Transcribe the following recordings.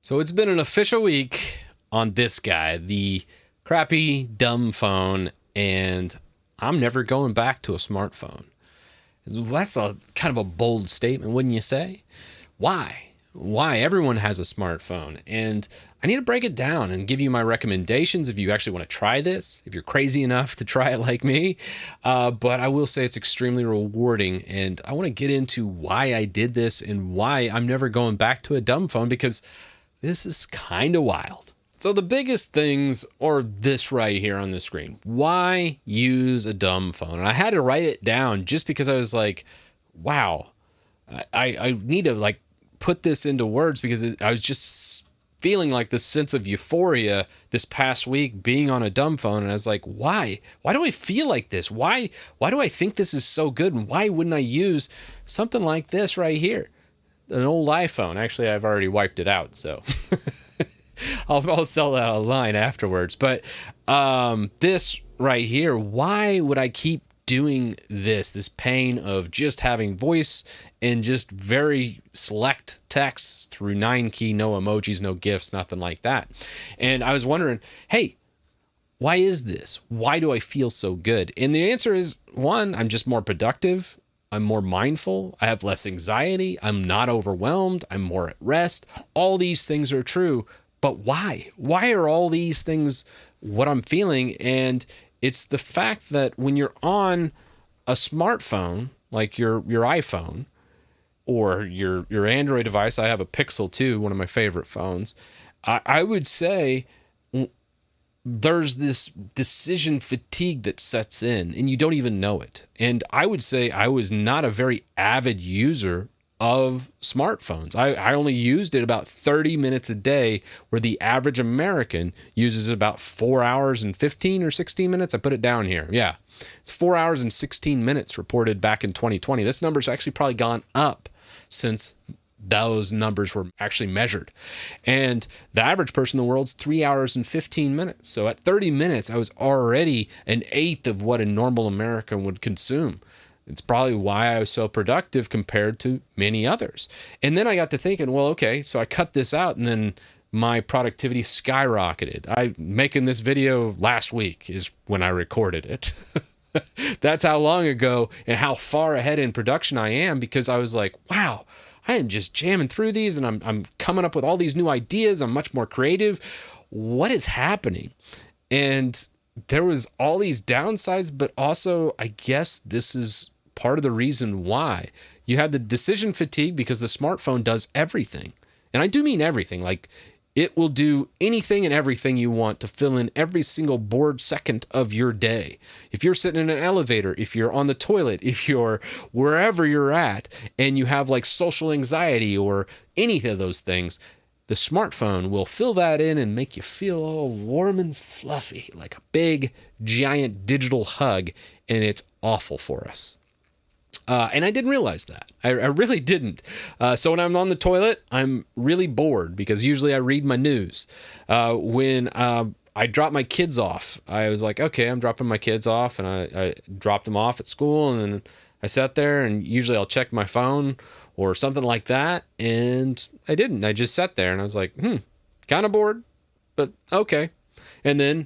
So it's been an official week on this guy, the crappy, dumb phone, and I'm never going back to a smartphone. That's a kind of a bold statement, wouldn't you say? Why? Why? Everyone has a smartphone. And I need to break it down and give you my recommendations if you actually want to try this, if you're crazy enough to try it like me. But I will say it's extremely rewarding. And I want to get into why I did this and why I'm never going back to a dumb phone, because this is kind of wild. So the biggest things are this right here on the screen. Why use a dumb phone? And I had to write it down just because I was like, wow, I need to like put this into words, because I was just feeling like this sense of euphoria this past week being on a dumb phone. And I was like, why? Why do I feel like this? Why do I think this is so good? And why wouldn't I use something like this right here? An old iPhone. Actually, I've already wiped it out, so I'll sell that online afterwards. But this right here, why would I keep doing this pain of just having voice and just very select texts through 9-key, no emojis, no gifs, nothing like that? And I was wondering, hey, why is this? Why do I feel so good? And the answer is, one, I'm just more productive. I'm more mindful. I have less anxiety. I'm not overwhelmed. I'm more at rest. All these things are true. But why? Why are all these things what I'm feeling? And it's the fact that when you're on a smartphone, like your iPhone or your Android device, I have a Pixel too, one of my favorite phones. I would say there's this decision fatigue that sets in and you don't even know it. And I would say I was not a very avid user of smartphones. I only used it about 30 minutes a day, where the average American uses about 4 hours and 15 or 16 minutes. I put it down here. Yeah, it's 4 hours and 16 minutes reported back in 2020. This number's actually probably gone up since those numbers were actually measured. And the average person in the world's 3 hours and 15 minutes. So at 30 minutes, I was already an eighth of what a normal American would consume. It's probably why I was so productive compared to many others. And then I got to thinking, well, okay, so I cut this out and then my productivity skyrocketed. I making this video last week is when I recorded it. That's how long ago and how far ahead in production I am, because I was like, wow, I am just jamming through these and I'm coming up with all these new ideas. I'm much more creative. What is happening? And there was all these downsides, but also I guess this is part of the reason why you had the decision fatigue, because the smartphone does everything. And I do mean everything. Like, it will do anything and everything you want to fill in every single bored second of your day. If you're sitting in an elevator, if you're on the toilet, if you're wherever you're at and you have like social anxiety or any of those things, the smartphone will fill that in and make you feel all warm and fluffy, like a big, giant digital hug, and it's awful for us. And I didn't realize that. I really didn't. So when I'm on the toilet, I'm really bored, because usually I read my news. When I dropped my kids off, I was like, okay, I'm dropping my kids off, and I dropped them off at school, and then I sat there, and usually I'll check my phone or something like that, and I didn't. I just sat there, and I was like, kind of bored, but okay. And then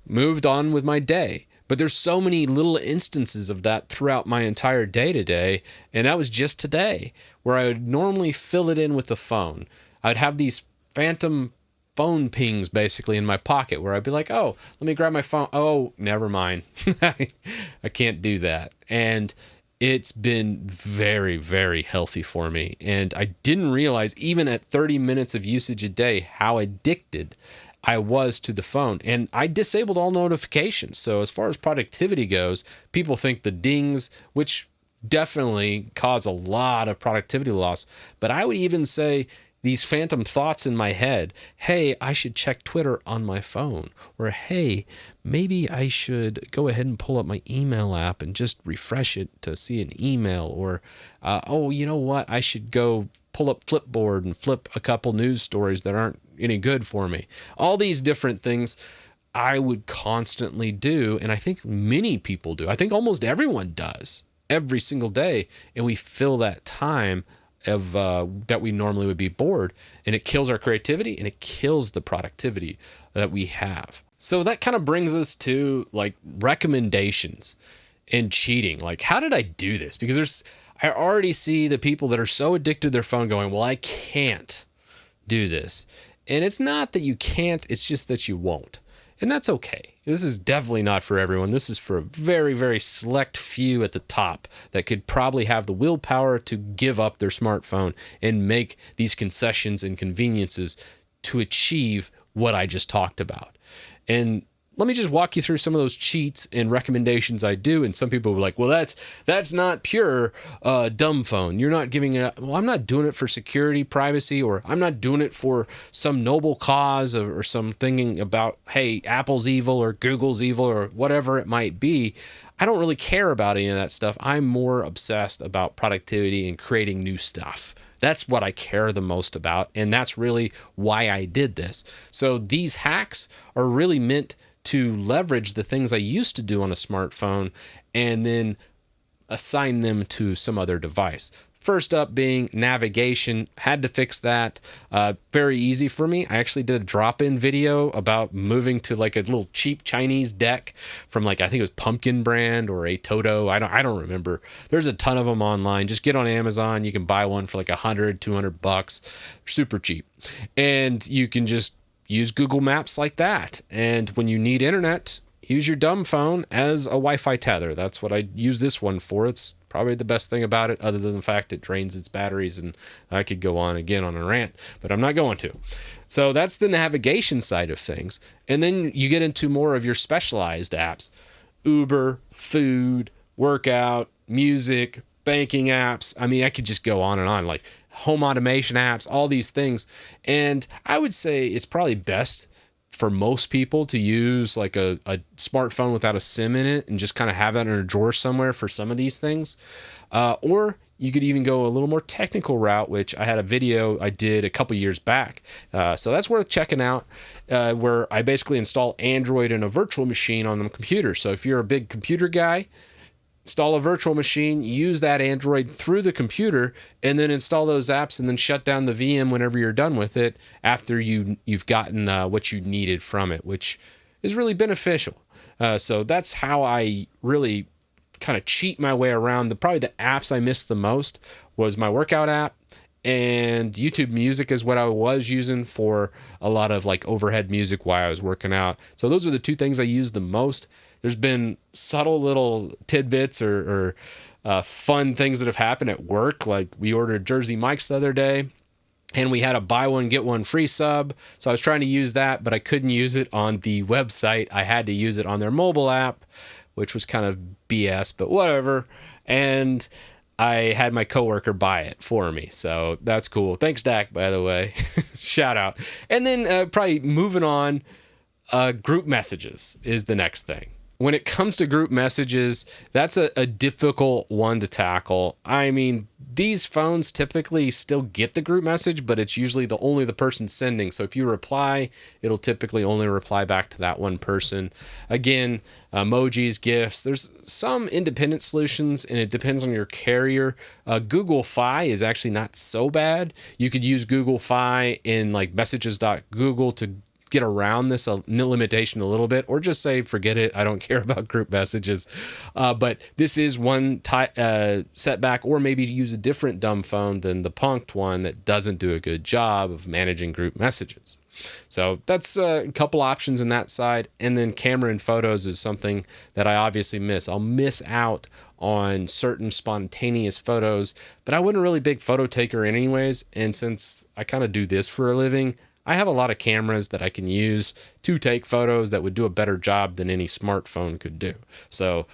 moved on with my day. But there's so many little instances of that throughout my entire day today, and that was just today, where I would normally fill it in with the phone. I'd have these phantom phone pings basically in my pocket, where I'd be like, oh, let me grab my phone. Oh, never mind. I can't do that. And it's been very, very healthy for me. And I didn't realize, even at 30 minutes of usage a day, how addicted I was to the phone. And I disabled all notifications. So as far as productivity goes, people think the dings, which definitely cause a lot of productivity loss, but I would even say these phantom thoughts in my head, hey, I should check Twitter on my phone, or hey, maybe I should go ahead and pull up my email app and just refresh it to see an email, or oh, you know what, I should go pull up Flipboard and flip a couple news stories that aren't any good for me. All these different things I would constantly do, and I think many people do. I think almost everyone does every single day, and we fill that time of that we normally would be bored, and it kills our creativity and it kills the productivity that we have. So that kind of brings us to like recommendations and cheating. Like, how did I do this? Because I already see the people that are so addicted to their phone going, well, I can't do this. And it's not that you can't, it's just that you won't. And that's okay. This is definitely not for everyone. This is for a very, very select few at the top that could probably have the willpower to give up their smartphone and make these concessions and conveniences to achieve what I just talked about. And let me just walk you through some of those cheats and recommendations I do. And some people were like, well, that's not pure dumb phone. You're not giving it up. Well, I'm not doing it for security, privacy, or I'm not doing it for some noble cause or some thinking about, hey, Apple's evil or Google's evil or whatever it might be. I don't really care about any of that stuff. I'm more obsessed about productivity and creating new stuff. That's what I care the most about. And that's really why I did this. So these hacks are really meant to leverage the things I used to do on a smartphone and then assign them to some other device. First up being navigation. Had to fix that. Very easy for me. I actually did a drop-in video about moving to like a little cheap Chinese deck from like, I think it was Pumpkin brand or a Toto. I don't remember. There's a ton of them online. Just get on Amazon. You can buy one for like $100-$200. Super cheap. And you can just use Google Maps like that. And when you need internet, use your dumb phone as a Wi-Fi tether. That's what I use this one for. It's probably the best thing about it, other than the fact it drains its batteries. And I could go on again on a rant, but I'm not going to. So that's the navigation side of things. And then you get into more of your specialized apps: Uber, food, workout, music, banking apps. I mean, I could just go on and on, like home automation apps, all these things. And I would say it's probably best for most people to use like a smartphone without a SIM in it and just kind of have it in a drawer somewhere for some of these things. Or you could even go a little more technical route, which I had a video I did a couple years back. So that's worth checking out, where I basically install Android in a virtual machine on the computer. So if you're a big computer guy, install a virtual machine, use that Android through the computer, and then install those apps and then shut down the VM whenever you're done with it after you've gotten what you needed from it, which is really beneficial. So that's how I really kind of cheat my way around. Probably the apps I missed the most was my workout app, and YouTube Music is what I was using for a lot of like overhead music while I was working out. So those are the two things I use the most. There's been subtle little tidbits or fun things that have happened at work. Like we ordered Jersey Mike's the other day, and we had a buy one, get one free sub. So I was trying to use that, but I couldn't use it on the website. I had to use it on their mobile app, which was kind of BS, but whatever. And I had my coworker buy it for me. So that's cool. Thanks, Dak, by the way. Shout out. And then probably moving on, group messages is the next thing. When it comes to group messages, that's a difficult one to tackle. I mean, these phones typically still get the group message, but it's usually only the person sending. So if you reply, it'll typically only reply back to that one person. Again, emojis, GIFs, there's some independent solutions, and it depends on your carrier. Google Fi is actually not so bad. You could use Google Fi in like messages.google to get around this limitation a little bit, or just say, forget it, I don't care about group messages. But this is one setback, or maybe use a different dumb phone than the punked one that doesn't do a good job of managing group messages. So that's a couple options in that side. And then camera and photos is something that I obviously miss. I'll miss out on certain spontaneous photos, but I wasn't a really big photo taker anyways. And since I kind of do this for a living, I have a lot of cameras that I can use to take photos that would do a better job than any smartphone could do. So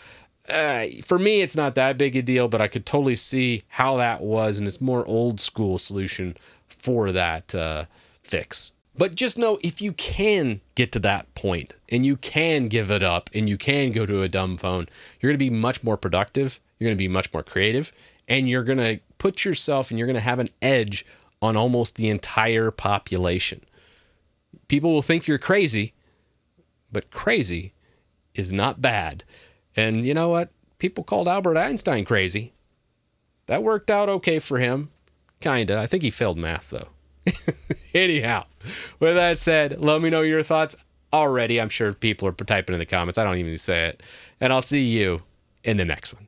for me, it's not that big a deal, but I could totally see how that was, and it's more old school solution for that fix. But just know, if you can get to that point and you can give it up and you can go to a dumb phone, you're going to be much more productive. You're going to be much more creative, and you're going to put yourself, and you're going to have an edge on almost the entire population. People will think you're crazy, but crazy is not bad. And you know what? People called Albert Einstein crazy. That worked out okay for him. Kinda. I think he failed math, though. Anyhow, with that said, let me know your thoughts already. I'm sure people are typing in the comments. I don't even say it. And I'll see you in the next one.